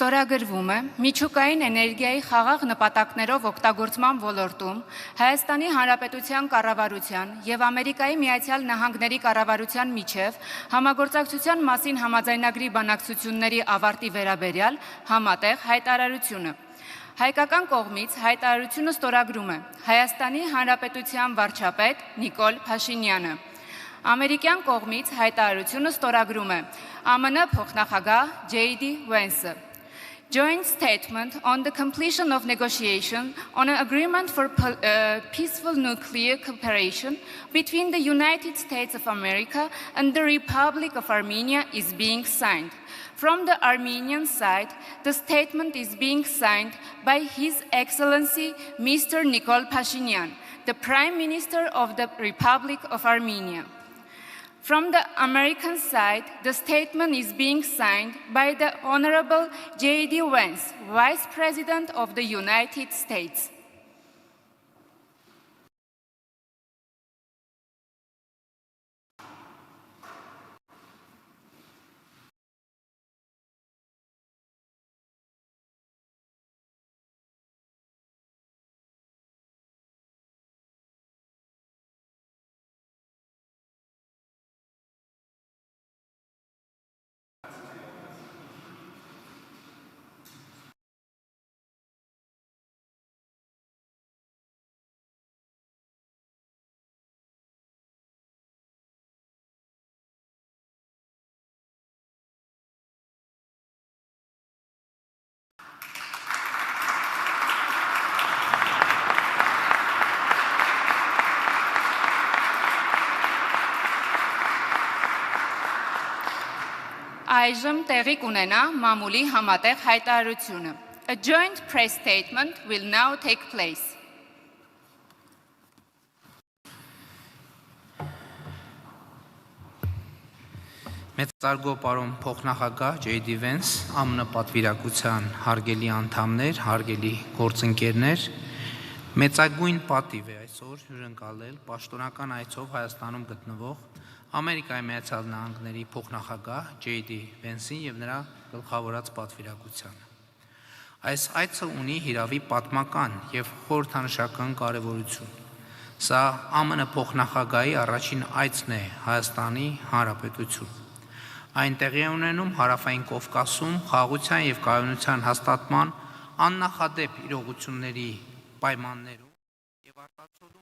Ստորագրվում է միջուկային էներգիայի խաղաղ նպատակներով օգտագործման ոլորտում Հայաստանի Հանրապետության կառավարության և Ամերիկայի Միացյալ Նահանգների կառավարության միջև համագործակցության մասին համաձայնագրի բանակցությունների ավարտի վերաբերյալ համատեղ հայտարարությունը։ Հայկական կողմից հայտարարությունը ստորագրում է Հայաստանի Հանրապետության վարչապետ Նիկոլ Փաշինյանը։ Ամերիկյան կողմից հայտարարությունը ստորագրում է ԱՄՆ փոխնախագահ J.D. Vance-ը։ Joint statement on the completion of negotiation on an agreement for peaceful nuclear cooperation between the United States of America and the Republic of Armenia is being signed. From the Armenian side, the statement is being signed by His Excellency Mr. Nikol Pashinyan, the Prime Minister of the Republic of Armenia. From the American side, the statement is being signed by the Honorable J.D. Vance, Vice President of the United States. Այժմ տեղի կունենա մամուլի համատեղ հայտարարությունը։ A joint press statement will now take place. Մեծարգո պարոն փոխնախագահ J.D. Vance, ԱՄՆ պատվիրակության հարգելի անդամներ, հարգելի գործընկերներ, մեծագույն պատիվ է այսօր հյուրընկալել պաշտոնական այցով Հայաստանում գտնվող Ամերիկայի Միացյալ Նահանգների փոխնախագահ J.D. Vance-ին եւ նրա գլխավորած պատվիրակությանը։ Այս այցը ունի հիրավի պատմական եւ խորհրդանշական կարեւորություն։ Սա ԱՄՆ փոխնախագահի առաջին այցն է Հայաստանի Հանրապետություն։ Այն տեղի է ունենում Հարավային Կովկասում խաղաղության եւ կայունության հաստատման աննախադեպ իրողությունների պայմաններում եւ արտացոլում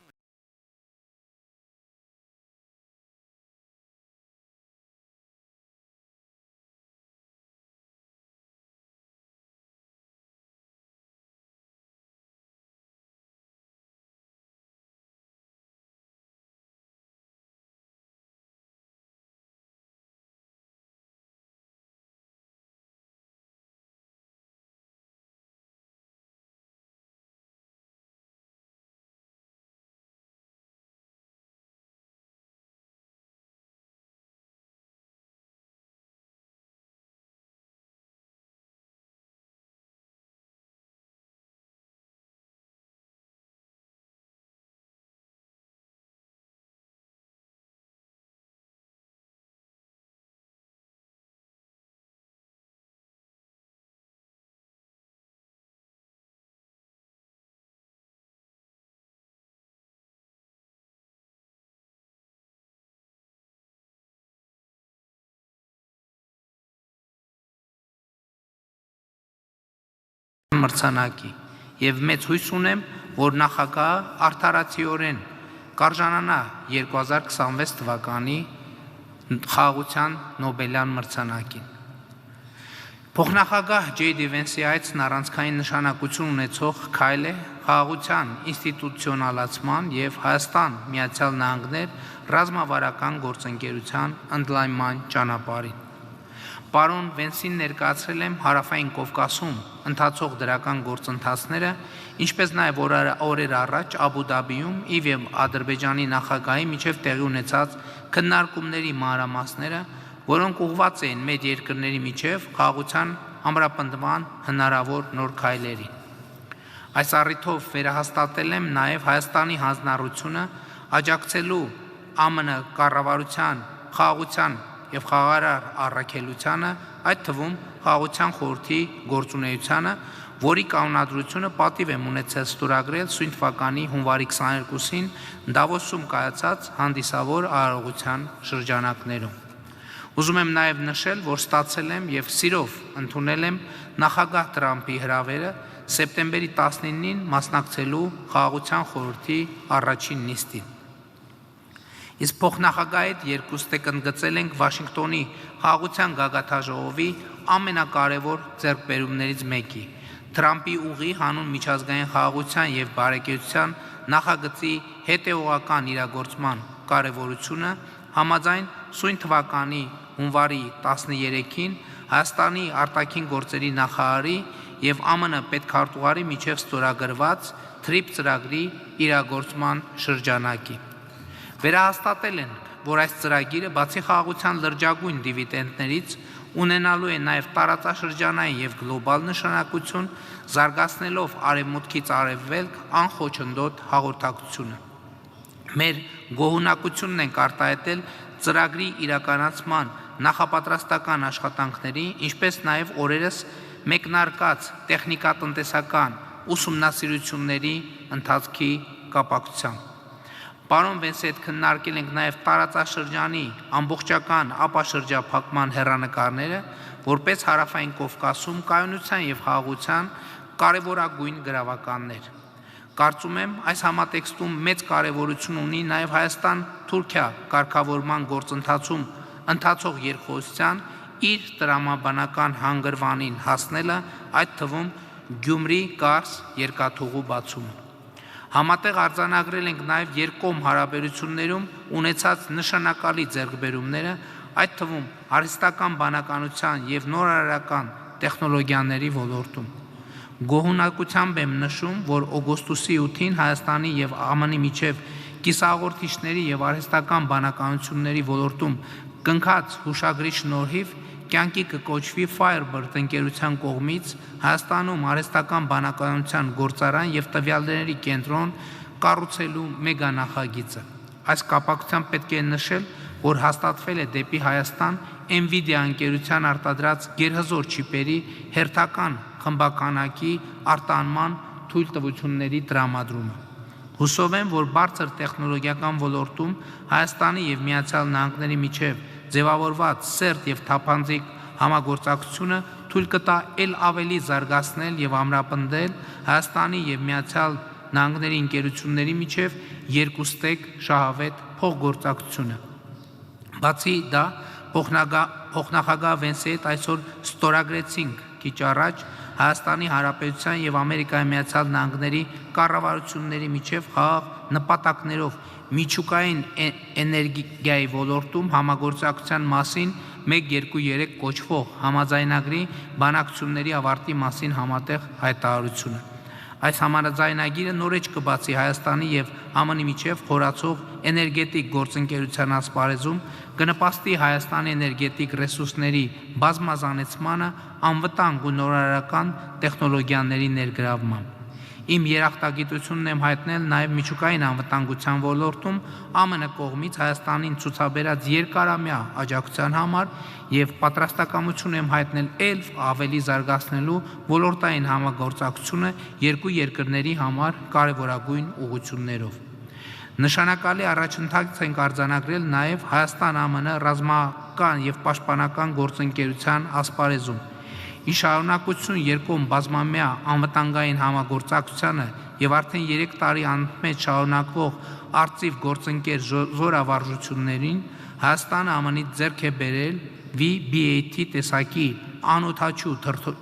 մրցանակի եւ մեծ հույս ունեմ, որ նախագահը արդարացիորեն կարժանանա 2026 թվականի խաղաղության Նոբելյան մրցանակին։ Փոխնախագահ J.D. Vance-ի այցն առանցքային նշանակություն ունեցող քայլ է խաղաղության ինստիտուցիոնալացման եւ Հայաստան Միացյալ Նահանգներ ռազմավարական գործընկերության ընդլայնման ճանապարհին։ Պարոն Վենսին ներկայացրել եմ Հարավային Կովկասում ընթացող դրական գործընթացները, ինչպես նաև օրեր առաջ Աբու Դաբիում եւ Ադրբեջանի նախագահի միջև տեղի ունեցած քննարկումների մանրամասները, որոնք ուղղված էին մեր երկրների միջև խաղաղության ամրապնդման հնարավոր նոր քայլերին։ Այս առիթով վերահաստատել եմ նաև Հայաստանի հանձնառությունը աջակցելու ԱՄՆ կառավարության խաղաղության եւ խաղաղարար առաքելությանը, այդ թվում Խաղաղության խորհրդի գործունեությանը, որի կանոնադրությունը պատիվ եմ ունեցել ստորագրել սույն թվականի հունվարի 22-ին Դավոսում կայացած հանդիսավոր արարողության շրջանակներում։ Ուզում եմ նաև նշել, որ ստացել եմ եւ սիրով ընդունել եմ նախագահ Տրամփի հրավերը սեպտեմբերի 19-ին մասնակցելու Խաղաղության խորհրդի առաջին նիստին։ Իսկ փոխնախագահի հետ երկուստեք ընդգծել ենք Վաշինգտոնի Խաղաղության գագաթաժողովի ամենակարևոր ձեռքբերումներից մեկի՝ Տրամփի ուղի հանուն միջազգային խաղաղության եւ բարեկեցության նախագծի հետեւողական իրագործման կարևորությունը, համաձայն սույն թվականի հունվարի 13-ին Հայաստանի արտաքին գործերի նախարարի եւ ԱՄՆ պետքարտուղարի միջև ստորագրված TRIP ծրագրի իրագործման շրջանակի։ Վերահաստատել են, որ այս ծրագիրը բացի խաղաղության լրջագույն դիվիդենդներից ունենալու է նաև տարածաշրջանային եւ գլոբալ նշանակություն, զարգացնելով արևմուտքից արևելք անխոչնդոտ հաղորդակցությունը։ Մեր գոհունակությունն ենք արտահայտել ծրագրի իրականացման նախապատրաստական աշխատանքների, ինչպես նաև օրերս մեկնարկած տեխնիկատնտեսական ուսումնասիրությունների ընթացքի կապակցությամբ։ Պարոն Վենսետ, քննարկել ենք նաև տարածաշրջանի ամբողջական ապաշրջափակման հեռանկարները, որպես Հարավային Կովկասում կայունության եւ խաղաղության կարևորագույն գրավականներ։ Կարծում եմ, այս համատեքստում մեծ կարևորություն ունի նաև Հայաստան-Թուրքիա կարգավորման գործընթացում ընթացող երկխոսության իր տրամաբանական հանգրվանին հասնելը, այդ թվում Գյումրի-Կարս երկաթուղու բացումը։ Համատեղ արձանագրել ենք նաև երկկողմ հարաբերություններում ունեցած նշանակալի ձեռքբերումները, այդ թվում արհեստական բանականության եւ նորարարական տեխնոլոգիաների ոլորտում։ Գոհունակությամբ եմ նշում, որ օգոստոսի 8-ին Հայաստանի եւ ԱՄՆ-ի միջև կիսաղորդիչների եւ արհեստական բանականությունների ոլորտում կնքած հուշագրի շնորհիվ կյանքի կկոչվի Firebird ընկերության կողմից Հայաստանում արհեստական բանականության գործարան եւ տվյալների կենտրոն կառուցելու մեգանախագիծը։ Այս կապակցությամբ պետք է նշել, որ հաստատվել է դեպի Հայաստան Nvidia ընկերության արտադրած գերհզոր չիպերի հերթական խմբականակի արտանման թույլտվությունների տրամադրումը։ Հուսով եմ, որ բարձր տեխնոլոգիական ոլորտում Հայաստանի եւ Միացյալ Նահանգների միջև ձևավորված սերտ եւ թափանցիկ համագործակցությունը թույլ կտա ել ավելի զարգացնել եւ ամրապնդել Հայաստանի եւ Միացյալ Նահանգների ընկերությունների միջև երկուստեք շահավետ փոխգործակցությունը։ Բացի դա, փոխնախագահ Վենսի հետ այսօր ստորագրեցինք քիչ առաջ Հայաստանի Հանրապետության եւ Ամերիկայի Միացյալ Նահանգների կառավարությունների միջև խաղաղ նպատակներով միջուկային էներգիայի ոլորտում համագործակցության մասին 123 կոչվող համաձայնագրի բանակցությունների ավարտի մասին համատեղ հայտարարությունը։ Այս համաձայնագիրը նորեջ կբացի Հայաստանի եւ ԱՄՆ-ի միջև խորացող էներգետիկ գործընկերության ասպարեզում, կնպաստի Հայաստանի էներգետիկ ռեսուրսների բազմազանեցմանը, անվտանգ ու նորարարական տեխնոլոգիաների ներգրավմամբ։ Իմ երախտագիտությունն եմ հայտնել նաև միջուկային անվտանգության ոլորտում ԱՄՆ կողմից Հայաստանին ցուցաբերած երկարամյա աջակցության համար եւ պատրաստակամություն եմ հայտնել ել ավելի զարգացնելու ոլորտային համագործակցությունը երկու երկրների համար կարևորագույն ուղղություններով։ Նշանակալի առաջընթաց ենք արձանագրել նաև Հայաստան-ԱՄՆ ռազմական եւ պաշտպանական գործընկերության ասպարեզում։ Ի շարունակություն երկկողմ բազմամյա անվտանգային համագործակցությանը եւ արդեն 3 տարի անմեջ շարունակվող արծիվ գործընկեր զորավարժություններին Հայաստանը ԱՄՆ-ից ձեռք է բերել VBAT տեսակի անօդաչու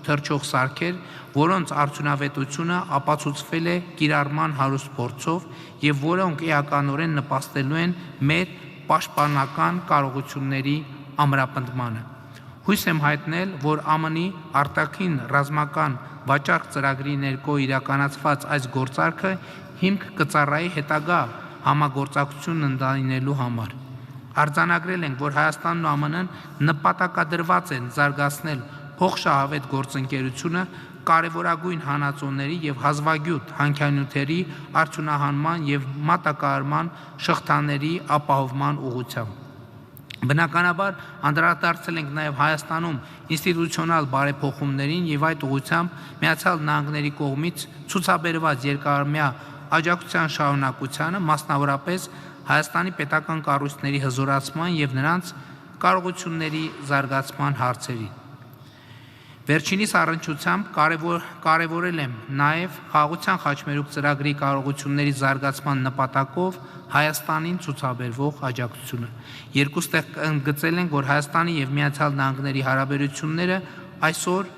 թռչող սարքեր, որոնց արդյունավետությունը ապացուցվել է կիրառման հարուստ փորձով եւ որոնք էականորեն նպաստելու են մեր պաշտպանական կարողությունների ամրապնդմանը։ Հույս եմ հայտնել, որ ԱՄՆ-ի արտաքին ռազմական վաճառք ծրագրի ներքո իրականացված այս գործարքը հիմք կծառայի հետագա համագործակցությունն ընդլայնելու համար։ Արձանագրել ենք, որ Հայաստանն ու ԱՄՆ-ն նպատակադրված են զարգացնել փոխշահավետ գործընկերությունը կարևորագույն հանածոների եւ հազվագյուտ հանքանյութերի արդյունահանման եւ մատակարարման շղթաների ապահովման ուղղությամբ։ Բնականաբար անդրադարձել ենք նաև Հայաստանում ինստիտուցիոնալ բարեփոխումներին եւ այդ ուղղությամբ Միացյալ Նահանգների կողմից ցուցաբերված երկարամյա աջակցության շարունակությանը, մասնավորապես Հայաստանի պետական կառույցների հզորացման եւ նրանց կարողությունների զարգացման հարցերին։ Վերջինիս առնչությամբ կարևորել եմ նաև Խաղաղության խաչմերուկ ծրագրի կարողությունների զարգացման նպատակով Հայաստանին ցուցաբերվող աջակցությունը։ Երկուստեղ ընդգծել ենք, որ Հայաստանի եւ Միացյալ Նահանգների հարաբերությունները այսօր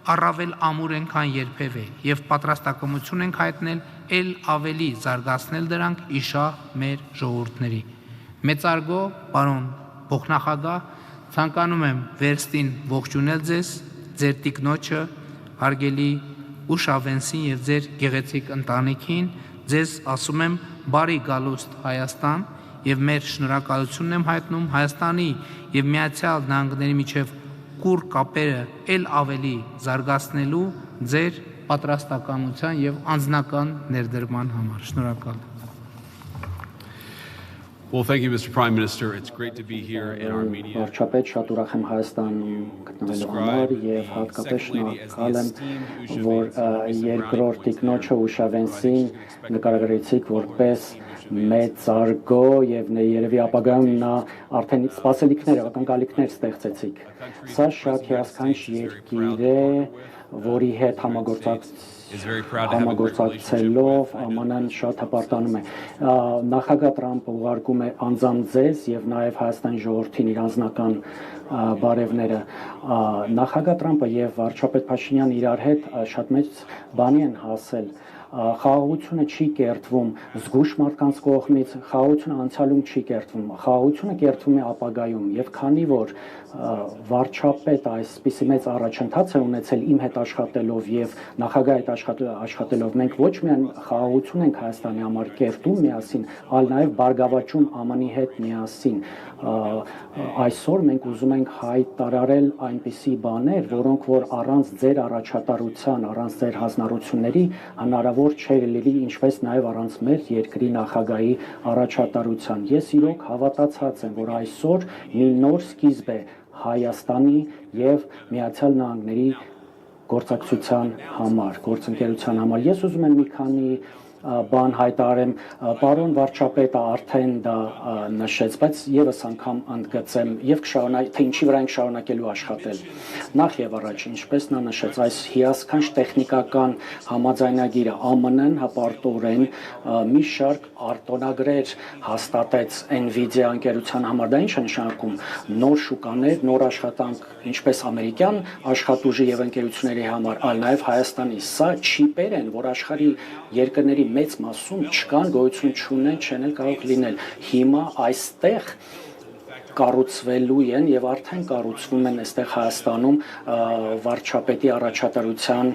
առավել ամուր են, քան երբևէ, եւ պատրաստակամություն ենք հայտնել ել ավելի զարգացնել դրանք իշահ մեր ժողովուրդների։ Մեծարգո, պարոն փոխնախագահ, ցանկանում եմ վերստին ողջունել ձեզ, ձեր տիկնոջը, հարգելի Ուշավենսին եւ ձեր գեղեցիկ ընտանիքին, ձեզ ասում եմ բարի գալուստ Հայաստան եւ մեր շնորհակալությունն եմ հայտնում Հայաստանի եւ Միացյալ Նահանգների միջև կուռ կապերը ել ավելի զարգացնելու ձեր պատրաստակամության եւ անձնական ներդրման համար։ Շնորհակալ եմ։ Well, thank you, Mr. Prime Minister. It's great to be here in Armenia. Վարչապետ, շատ ուրախ եմ Հայաստանում գտնվելու համար եւ հատկապես շնորհակալ եմ, որ երկրորդ տիկնոջը Ուշավենսին նկարագրեցիք որպես մեծարգո եւ երևի ապագայում նա արդեն սպասելիքներ, ակնկալիքներ ստեղծեցիք։ Սա շատ հիասքանչ երկիր է, որի հետ համագործակցելով ԱՄՆ-ն շատ հպարտանում է։ Նախագահ Տրամպը ուղարկում է անձամբ ձեզ եւ նաեւ Հայաստանի ժողովրդին իր անձնական բարևները։ Նախագահ Տրամպը եւ վարչապետ Փաշինյանը իրար հետ շատ մեծ բանի են հասել։ Խաղաղությունը չի կերտվում զգուշ մարդկանց կողմից, խաղաղությունը անցյալում չի կերտվում, խաղաղությունը կերտվում է ապագայում եւ քանի որ վարչապետ այսպիսի մեծ առաջընթաց է ունեցել իմ հետ աշխատելով եւ նախագահի հետ աշխատելով մենք ոչ միայն խաղաղություն ենք Հայաստանի համար կերտում միասին, այլ նաեւ բարգավաճում ԱՄՆ-ի հետ միասին։ Այսօր մենք ուզում ենք հայտարարել այնպիսի բաներ, որոնք որ առանց ձեր առաջատարության, առանց ձեր հանձնառությունների հնարավոր չէր լինի, ինչպես նաև առանց մեր երկրի նախագահի առաջատարության։ Ես իրոք հավատացած եմ, որ այսօր մի նոր սկիզբ է Հայաստանի եւ Միացյալ Նահանգների գործակցության համար, գործընկերության համար։ Ես ուզում եմ մի քանի բան հայտարարեմ, պարոն վարչապետը արդեն դա նշեց, բայց եւս անգամ ընդգծեմ եւ թե ինչի վրա ենք շարունակելու աշխատել։ Նախ եւ առաջ, ինչպես նա նշեց, այս հիասքանչ տեխնիկական համաձայնագիրը ԱՄՆ-ն հպարտորեն մի շարք արտոնագրեր հաստատեց Nvidia ընկերության համար։ Դա ինչ է նշանակում։ Նոր շուկաներ, նոր աշխատանք, ինչպես ամերիկյան աշխատուժի եւ ընկերությունների համար, այլ նաեւ Հայաստանի։ Սա չիպեր են, որ աշխարհի երկրների մեծ մասում չկան, գոյություն չունեն, չեն էլ կարող լինել։ Հիմա այստեղ կառուցվելու են եւ արդեն կառուցվում են այստեղ Հայաստանում վարչապետի առաջատարության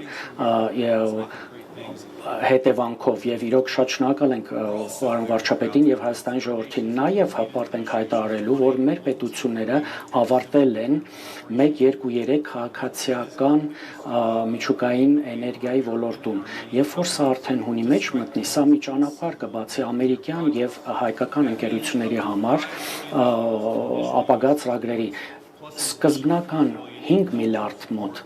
հետևանքով եւ իրոք շատ շնորհակալ ենք պարոն վարչապետին եւ Հայաստանի ժողովրդին նաեւ հպարտ ենք հայտարարելու որ մեր պետությունները ավարտել են 1-2-3 քաղաքացիական միջուկային էներգիայի ոլորտում եւ որ սա արդեն հունի մեջ մտնի սա մի ճանապարհ կբացի ամերիկյան եւ հայկական ընկերությունների համար ապագա ծրագրերի սկզբնական 5 միլիարդ մոտ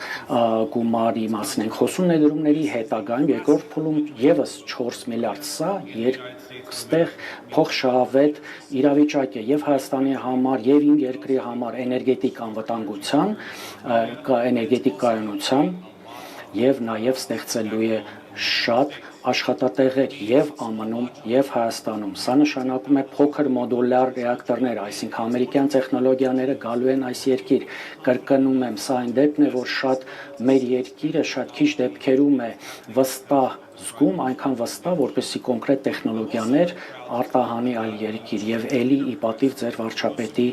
գումարի մասին ենք խոսում ներդրումների հետագայում երկրորդ փուլում եւս 4 միլիարդ սա ստեղ փոխշահավետ իրավիճակ է եւ Հայաստանի համար եւ իմ երկրի համար էներգետիկ անվտանգության էներգետիկ կայունության եւ նաեւ ստեղծելու է շատ աշխատատեղեր եւ ԱՄՆ-ում եւ Հայաստանում։ Սա նշանակում է փոքր մոդուլյար ռեակտորներ, այսինքն ամերիկյան տեխնոլոգիաները գալու են այս երկիր։ Կրկնում եմ, սա այն դեպքն է, որ շատ մեր երկիրը շատ քիչ դեպքերում է վստահ զգում, այնքան վստահ, որպեսզի կոնկրետ տեխնոլոգիաներ արտահանի այլ երկիր եւ ելի ի պատիվ ձեր վարչապետի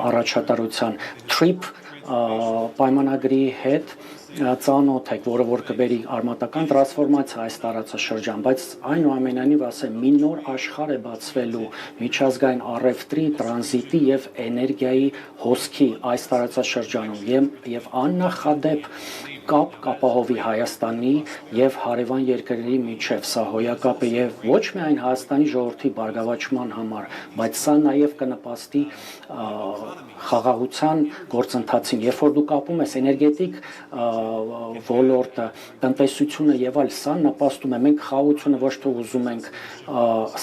առաջատարության TRIP պայմանագրի հետ ծանոթ եք, որը որ կբերի արմատական տրանսֆորմացիա այս տարածաշրջան, բայց այնուամենայնիվ ասեմ, մի նոր աշխարհ է բացվելու միջազգային առևտրի, տրանզիտի եւ էներգիայի հոսքի այս տարածաշրջանում եւ աննախադեպ կապ կապահովի Հայաստանի եւ հարևան երկրների միջև սա հոյակապ է եւ ոչ միայն Հայաստանի ժողովրդի բարգավաճման համար, բայց սա նաեւ կնպաստի խաղաղության գործընթացին, երբ որ դու կապում ես էներգետիկ ոլորտը, տնտեսությունը եւ այլ, սա նպաստում է, մենք խաղաղությունը ոչ թե ուզում ենք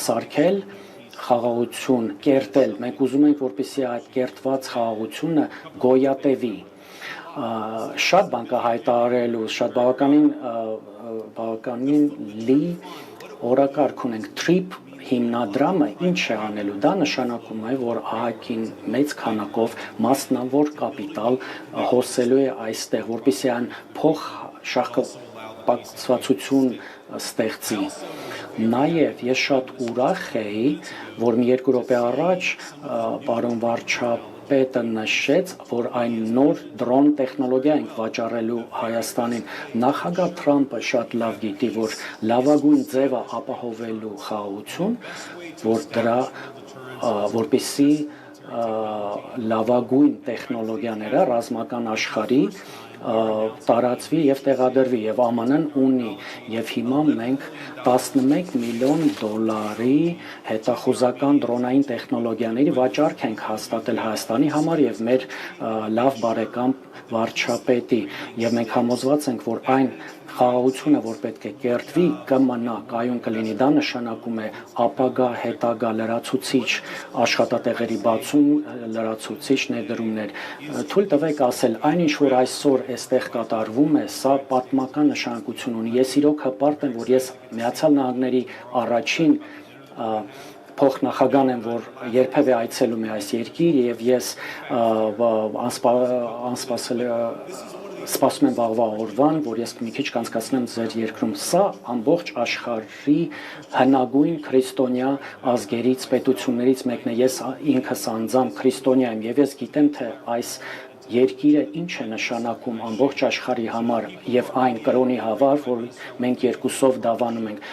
սարքել խաղաղություն, կերտել, մենք ուզում ենք, որպեսզի այդ կերտված խաղաղությունը գոյատևի շատ բան կա հայտարարելու, շատ բավականին լի օրակարգ ունենք, TRIP հիմնադրամը ինչ է անելու, դա նշանակում է, որ ԱՀԿ-ին մեծ քանակով մասնավոր կապիտալ հոսելու է այստեղ, որպեսզի այն փող շահկապակցվածություն ստեղծի։ Նաև ես շատ ուրախ էի, որ մի 2 րոպե առաջ պարոն վարչապետը նշեց, որ այն նոր դրոն տեխնոլոգիա ենք վաճառելու Հայաստանին։ Նախագահ Թրամփը շատ լավ գիտի, որ լավագույն ձևը ապահովելու խաղաղություն, որ դրա որպեսզի լավագույն տեխնոլոգիաները ռազմական աշխարհի տարածվի եւ տեղադրվի եւ ԱՄՆ-ն ունի եւ հիմա մենք 11 միլիոն դոլարի հետախուզական դրոնային տեխնոլոգիաների վաճառք ենք հաստատել Հայաստանի համար եւ մեր լավ բարեկամ վարչապետի եւ մենք համոզված ենք, որ այն խաղաղությունը, որ պետք է կերտվի, կմնա, կայուն կլինի, դա նշանակում է ապագա, հետագա լրացուցիչ աշխատատեղերի բացում, լրացուցիչ ներդրումներ։ Թույլ տվեք ասել, այնինչ որ այսօր այստեղ կատարվում է, սա պատմական նշանակություն ունի։ Ես իրոք հպարտ եմ, որ ես Միացյալ Նահանգների առաջին փոխնախագահն եմ, որ երբևէ այցելում է այս երկիր եւ ես սպասում եմ վաղվա օրվան, որ ես մի քիչ կանցկացնեմ ձեր երկրում։ Սա ամբողջ աշխարհի հնագույն քրիստոնյա ազգերից, պետություններից մեկն է։ Ես ինքս անձամբ քրիստոնյա եմ եւ ես գիտեմ, թե այս երկիրը ինչ է նշանակում ամբողջ աշխարհի համար եւ այն կրոնի հավար, որ մենք երկուսով դավանում ենք։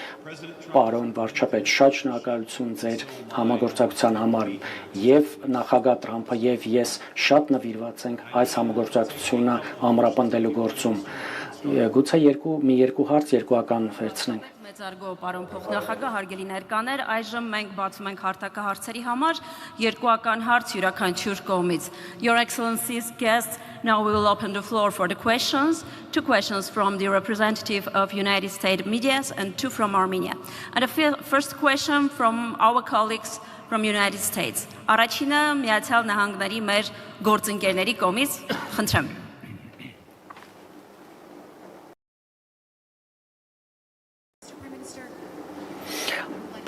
Պարոն վարչապետ, շատ շնորհակալություն ձեր համագործակցության համար եւ նախագահ Թրամփը եւ ես շատ նվիրված ենք այս համագործակցությունը ամրապնդելու գործում։ Գուցե մի երկու հարց երկուական վերցնենք։ Մեծարգո պարոն փոխնախագահ, հարգելի ներկաներ, այժմ մենք բացում ենք հարթակա հարցերի համար երկուական հարց յուրաքանչյուր կողմից։ Your Excellency's guests, now we will open the floor for the questions. 2 questions from the representative of United States media and 2 from Armenia. And the first question from our colleagues from United States. Առաջինը Միացյալ Նահանգների մեր գործընկերների կողմից, խնդրեմ։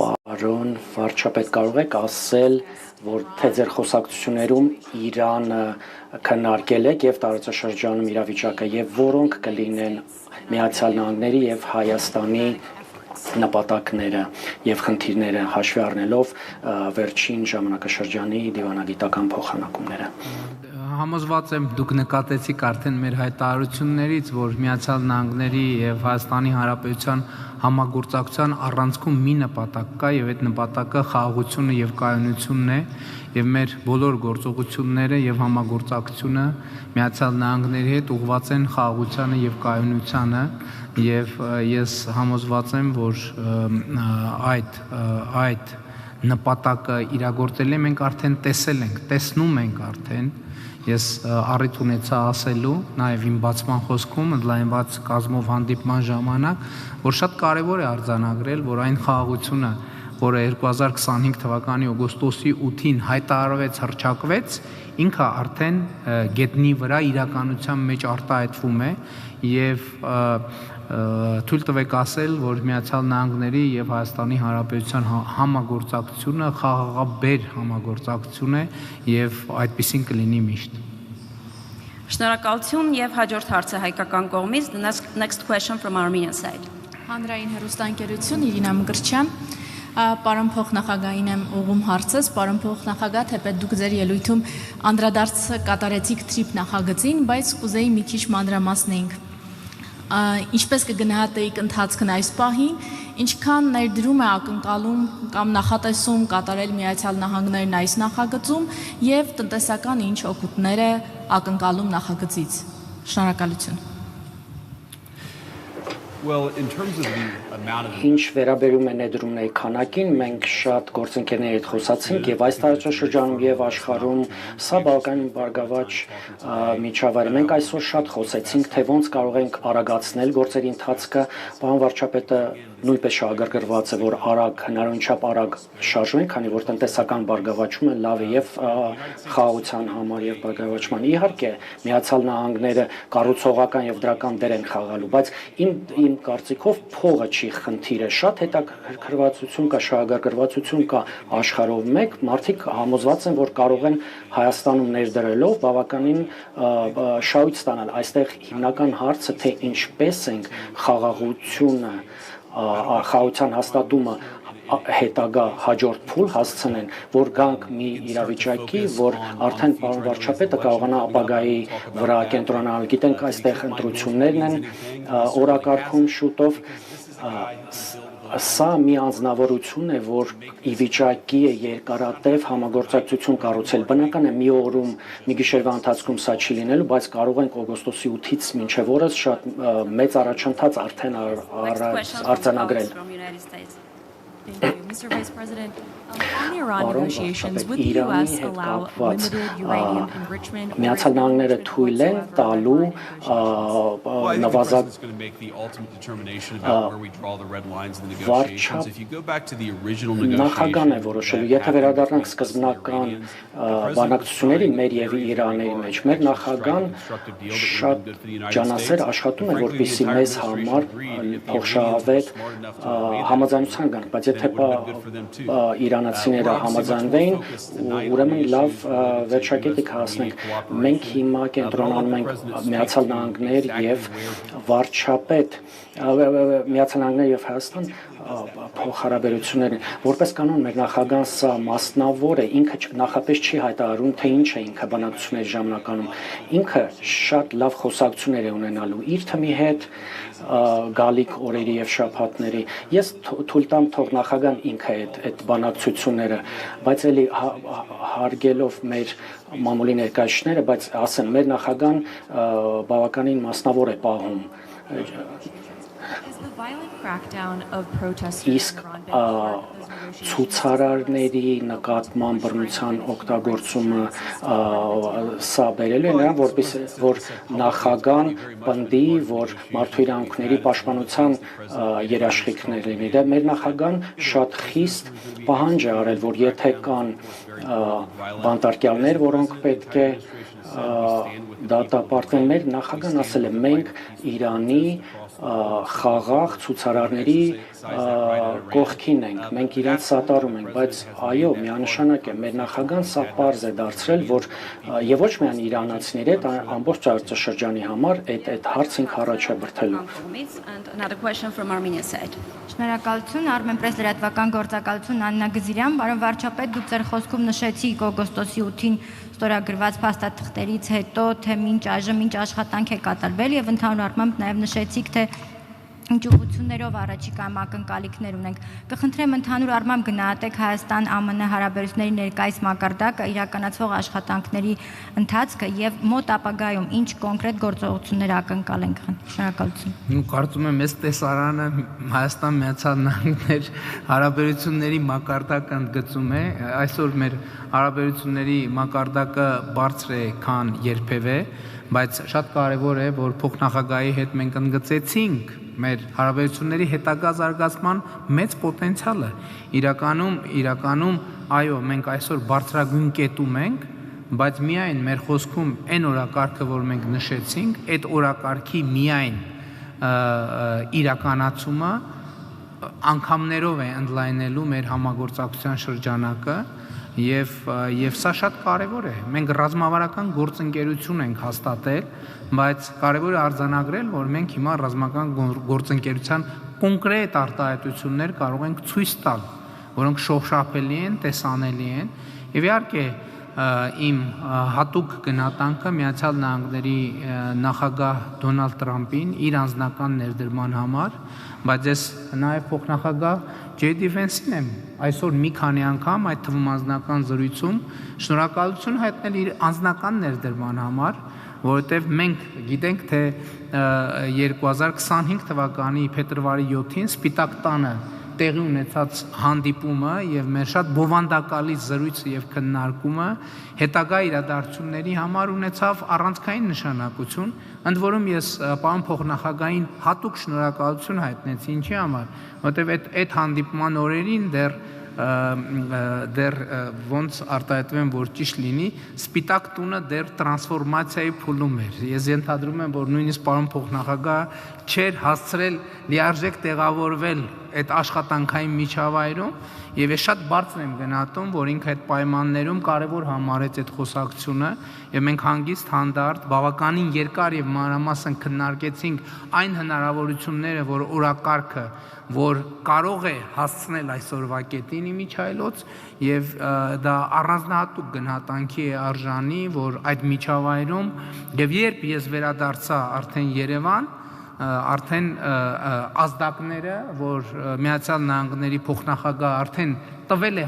Պարոն վարչապետ, կարող եք ասել, որ թե ձեր խոսակցություններում Իրանը քննարկել եք եւ տարածաշրջանում իրավիճակը եւ որոնք կլինեն Միացյալ Նահանգների եւ Հայաստանի նպատակները եւ խնդիրները հաշվի առնելով վերջին ժամանակաշրջանի դիվանագիտական փոխանակումները։ Համոզված եմ, դուք նկատեցիք արդեն մեր հայտարարություններից, որ Միացյալ Նահանգների եւ Հայաստանի Հանրապետության համագործակցության առանցքում մի նպատակ կա եւ այդ նպատակը խաղաղությունը եւ կայունությունն է եւ մեր բոլոր գործողությունները եւ համագործակցությունը Միացյալ Նահանգների հետ ուղղված են խաղաղությանը եւ կայունությանը եւ ես համոզված եմ, որ այդ նպատակը իրագործել ենք արդեն տեսել ենք, տեսնում ենք արդեն։ Ես առիթ ունեցա ասելու նաև իմ բացման խոսքում ընդլայնված կազմով հանդիպման ժամանակ, որ շատ կարևոր է արձանագրել, որ այն խաղաղությունը, որը 2025 թվականի օգոստոսի 8-ին հայտարարվեց, հռչակվեց, ինքը արդեն գետնի վրա իրականության մեջ արտահայտվում է եւ թույլ տվեք ասել, որ Միացյալ Նահանգների եւ Հայաստանի Հանրապետության համագործակցությունը խաղաղաբեր համագործակցություն է եւ այդպեսին կլինի միշտ։ Շնորհակալություն եւ հաջորդ հարցը հայկական կողմից, the next question from Armenian side. Հանրային հեռուստաընկերություն Իրինա Մկրտչյան, պարոն փոխնախագահին եմ ուղղում հարցս, պարոն փոխնախագահ, թեպետ դուք ձեր ելույթում անդրադարձ կատարեցիք TRIP նախագծին, բայց կուզեի մի քիչ մանրամասնեինք։ Ինչպես կգնահատեիք ընթացքն այս պահին, ինչքան ներդրում է ակնկալում կամ նախատեսում կատարել Միացյալ Նահանգներն այս նախագծում եւ տնտեսական ինչ օգուտներ է ակնկալում նախագծից։ Շնորհակալություն։ Well, in terms of the amount of Ինչ վերաբերում է ներդրումների քանակին, մենք շատ գործընկերների հետ խոսացինք եւ այս տարածաշրջանում եւ աշխարհում սա բավականին բարգավաճ միջավայր է։ Մենք այսօր շատ խոսեցինք, թե ոնց կարող ենք արագացնել գործերի ընթացքը։ Պարոն վարչապետը նույնպես շահագրգռված է, որ արագ, հնարավորին չափ արագ շարժվեն, քանի որ տնտեսական բարգավաճումը լավ է եւ խաղաղության համար եւ բարգավաճման։ Իհարկե, Միացյալ Նահանգները կառուցողական եւ դրական դեր են խաղալու, բայց իմ կարծիքով փողը չի խնդիրը, շատ հետաքրքրվածություն կա, շահագրգռվածություն կա աշխարհով մեկ, մարդիկ համոզված են, որ կարող են Հայաստանում ներդրելով բավականին շահույթ ստանալ։ Այստեղ հիմնական հարցը թե ինչպես ենք խաղաղությունը խաղաղության հաստատումը հետագա հաջորդ փուլ հասցնեն, որ գանք մի իրավիճակի, որ արդեն պարոն վարչապետը կարողանա ապագայի վրա կենտրոնանալ։ Գիտենք այստեղ ընտրություններն են օրակարգում շուտով։ Սա մի անձնավորություն է, որ ի վիճակի է երկարատև համագործակցություն կառուցել։ Բնական է մի օրում, մի գիշերվա ընթացքում սա չի լինելու, բայց կարող ենք օգոստոսի 8-ից մինչև օրս շատ մեծ առաջընթաց արդեն արձանագրել։ Thank you. Mr. Vice President, on the Iran negotiations, would the U.S. allow limited uranium enrichment? Միացյալ Նահանգները թույլ են տալու նվազագույն is going to make the ultimate determination about where we draw the red lines in the negotiations. If you go back to the original նախագահն է negotiations, որոշելու, եթե վերադառնանք սկզբնական բանակցություններին մեր եւ Իրանների մեջ, մեր նախագահն շատ ջանասեր աշխատում է, որպեսզի մեզ համար փոխշահավետ համաձայնության գանք, բայց եթե իրանացիները համաձայնվեին, ուրեմն լավ վերջակետի հասնենք։ Մենք հիմա կենտրոնանում ենք Միացյալ Նահանգներ եւ վարչապետ Միացյալ Նահանգներ եւ Հայաստան փոխհարաբերություններ, որպես կանոն մեր նախագահան սա մասնավոր է, ինքը նախապես չի հայտարարում, թե ինչ է ինքը բանակցությունների ժամանականում, ինքը շատ լավ խոսակցություններ է ունենալու իր թմի հետ գալիք օրերի եւ շաբաթների։ Ես թույլ տամ թող նախագահան ինքը այդ բանակցությունները, բայց էլի հարգելով մեր մամուլի ներկայացուցիչները, բայց ասեմ, մեր նախագահան բավականին մասնավոր է պահում։ Իսկ ցուցարարների նկատմամբ բռնության օգտագործումը սա բերելու է նրան, որ նախագահան պնդի, որ մարդու իրավունքների պաշտպանության երաշխիքներ լինի։ Դա մեր նախագահան շատ խիստ պահանջ է արել, որ եթե կան բանտարկյալներ, որոնք պետք է դատապարտվեն, մեր նախագահան ասել է, մենք Իրանի խաղաղ ցուցարարների կողքին ենք, մենք իրենց սատարում ենք, բայց այո, միանշանակ է, մեր նախագահան սա պարզ է դարձրել, որ եւ ոչ միայն իրանացիների հետ, ամբողջ տարածաշրջանի համար այդ հարցին առաջ է բրթելու։ Շնորհակալություն, Armen Press լրատվական գործակալություն Աննա Գզիրյան, պարոն վարչապետ, դուք ձեր խոսքում նշեցիք օգոստոսի 8-ին ստորագրված փաստաթղթերից հետո, թե մինչ այժմ ինչ աշխատանք է կատարվել եւ ընդհանուր առմամբ նաեւ նշեցիք, թե ինչ ուղղություններով առաջիկայում ակնկալիքներ ունենք։ Կխնդրեմ ընդհանուր առմամբ գնահատեք Հայաստան-ԱՄՆ հարաբերությունների ներկայիս մակարդակը, իրականացվող աշխատանքների ընթացքը եւ մոտ ապագայում ինչ կոնկրետ գործողություններ ակնկալենք։ Շնորհակալություն։ Կարծում եմ, այս տեսարանը Հայաստան-Միացյալ Նահանգներ հարաբերությունների մակարդակը ընդգծում է։ Այսօր մեր հարաբերությունների մակարդակը բարձր է, քան երբևէ, բայց շատ կարևոր է, որ փոխնախագահի հետ մենք ընդգծեցինք մեր հարաբերությունների հետագա զարգացման մեծ պոտենցիալը։ Իրականում, այո, մենք այսօր բարձրագույն կետում ենք, բայց միայն մեր խոսքում այն օրակարգը, որ մենք նշեցինք, այդ օրակարգի միայն իրականացումը անգամներով է ընդլայնելու մեր համագործակցության շրջանակը եւ սա շատ կարեւոր է։ Մենք ռազմավարական գործընկերություն ենք հաստատել, բայց կարեւոր է արձանագրել, որ մենք հիմա ռազմական գործընկերության կոնկրետ արտահայտություններ կարող ենք ցույց տալ, որոնք շոշափելի են, տեսանելի են, եւ իհարկե իմ հատուկ գնահատանքը Միացյալ Նահանգների նախագահ Դոնալդ Տրամփին իր անձնական ներդրման համար, բայց ես նաև փոխնախագահ Ջեյ Դի Վենսին եմ այսօր մի քանի անգամ այդ թվում անձնական զրույցում շնորհակալություն հայտնել իր անձնական ներդրման համար, որովհետև մենք գիտենք, թե 2025 թվականի փետրվարի 7-ին Սպիտակ տանը տեղի ունեցած հանդիպումը եւ մեր շատ բովանդակալի զրույցը եւ քննարկումը հետագա իրադարձությունների համար ունեցավ առանցքային նշանակություն, ընդ որում ես պարոն փոխնախագահային հատուկ շնորհակալություն հայտնեցի, ինչի համար, որովհետեւ այդ հանդիպման օրերին դեռ ոնց արտահայտվեմ, որ ճիշտ լինի, Սպիտակ տունը դեռ տրանսֆորմացիայի փուլում էր։ Ես ենթադրում եմ, որ նույնիսկ պարոն փոխնախագահ չէր հասցրել լիարժեք տեղավորվել այդ աշխատանքային միջավայրում, եւ ես շատ բարձր եմ գնահատում, որ ինքը այդ պայմաններում կարեւոր համարեց այդ խոսակցությունը, եւ մենք հանգիստ հանդարտ բավականին երկար եւ մանրամասն քննարկեցինք այն հնարավորությունները, որ օրակարգը որ կարող է հասցնել այսօրվա կետին իմիջայլոց եւ դա առանձնահատուկ գնահատանքի է արժանի, որ այդ միջավայրում եւ երբ ես վերադարձա արդեն Երևան, արդեն ազդակները, որ Միացյալ Նահանգների փոխնախագահ արդեն տվել է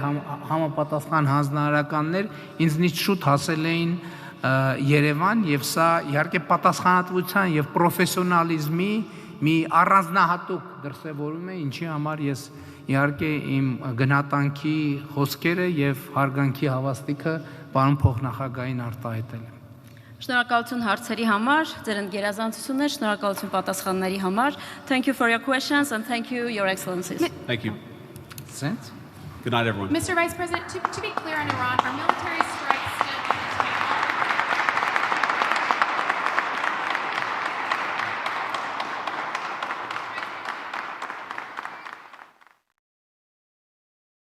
համապատասխան հանձնարարականներ, ինձնից շուտ հասել էին Երևան եւ սա իհարկե պատասխանատվության եւ պրոֆեսիոնալիզմի մի առանձնահատուկ դրսևորում է, ինչի համար ես իհարկե իմ գնահատանքի խոսքերը եւ հարգանքի հավաստիքը պարոն փոխնախագահային արտահայտել եմ։ Շնորհակալություն հարցերի համար, ձեր ընկերազանցություններ, շնորհակալություն պատասխանների համար. Thank you for your questions and thank you, Your Excellencies. Thank you. Sense? Good night, everyone. Mr. Vice President, to be clear on Iran, our military